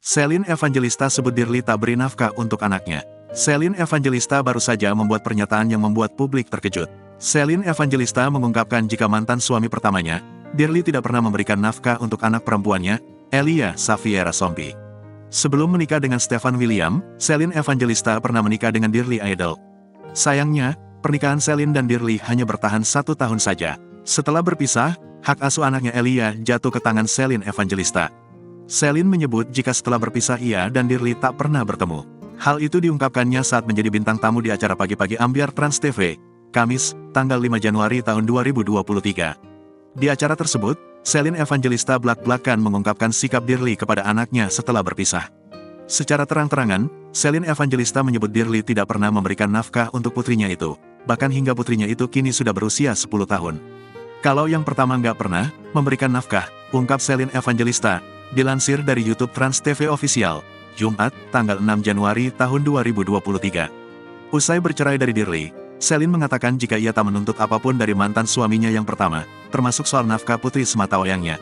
Celine Evangelista sebut Dirli tak beri nafkah untuk anaknya. Celine Evangelista baru saja membuat pernyataan yang membuat publik terkejut. Celine Evangelista mengungkapkan jika mantan suami pertamanya, Dirli tidak pernah memberikan nafkah untuk anak perempuannya, Elia Xaviera Zombie. Sebelum menikah dengan Stefan William, Celine Evangelista pernah menikah dengan Dirli Idol. Sayangnya, pernikahan Celine dan Dirli hanya bertahan 1 tahun saja. Setelah berpisah, hak asuh anaknya Elia jatuh ke tangan Celine Evangelista. Celine menyebut jika setelah berpisah ia dan Dirli tak pernah bertemu. Hal itu diungkapkannya saat menjadi bintang tamu di acara Pagi-Pagi Ambyar Trans TV, Kamis, tanggal 5 Januari tahun 2023. Di acara tersebut, Celine Evangelista belak-belakan mengungkapkan sikap Dirli kepada anaknya setelah berpisah. Secara terang-terangan, Celine Evangelista menyebut Dirli tidak pernah memberikan nafkah untuk putrinya itu, bahkan hingga putrinya itu kini sudah berusia 10 tahun. Kalau yang pertama nggak pernah memberikan nafkah, ungkap Celine Evangelista, dilansir dari YouTube Trans TV Official, Jumat, tanggal 6 Januari tahun 2023. Usai bercerai dari Dirli, Celine mengatakan jika ia tak menuntut apapun dari mantan suaminya yang pertama, termasuk soal nafkah putri sematawayangnya.